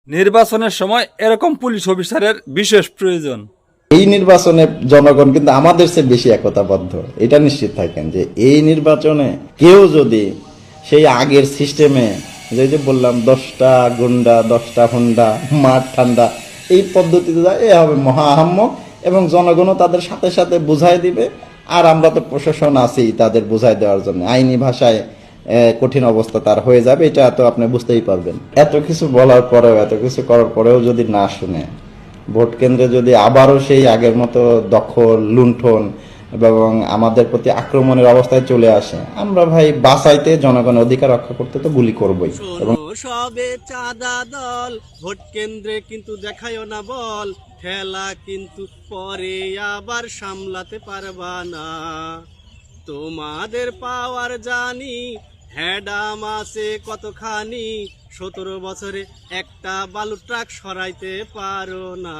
নির্বাচনের সময় এরকম পুলিশ অফিসারের বিশেষ প্রয়োজন। এই নির্বাচনে জনগণ কিন্তু আমাদের চেয়ে বেশি একতাবদ্ধ, এটা নিশ্চিত থাকেন যে এই নির্বাচনে কেউ যদি সেই আগের সিস্টেমে যে বললাম 10টা গুন্ডা 10টা হুন্ডা মাঠ ঠান্ডা এই পদ্ধতিতে যায়, এ হবে মহা আহাম্মক, এবং জনগণও তাদের সাথে সাথে বুঝাই দিবে। আর আমরা তো প্রশাসন আছি তাদের বুঝাই দেওয়ার জন্য, আইনি ভাষায় কঠিন অবস্থা তার হয়ে যাবে, এটা তো আপনি বুঝতেই পারবেন। এত কিছু বলার পরেও, এত কিছু করার পরেও যদি না শুনে, ভোট কেন্দ্রে যদি আবারও সেই আগের মতো দখল লুণ্ঠন এবং আমাদের প্রতি আক্রমণের অবস্থায় চলে আসে, আমরা ভাই বাঁচাইতে জনগণের অধিকার রক্ষা করতে তো গুলি করবই। এবং সবে চাঁদা দল ভোট কেন্দ্রে কিন্তু দেখায়ও না বল, খেলা কিন্তু পরে আবার সামলাতে পারবা না। তোমাদের পাওয়ার জানি হ্যাডাম আছে কতখানি, 17 বছরে একটা বালু ট্রাক সরাইতে পারো না।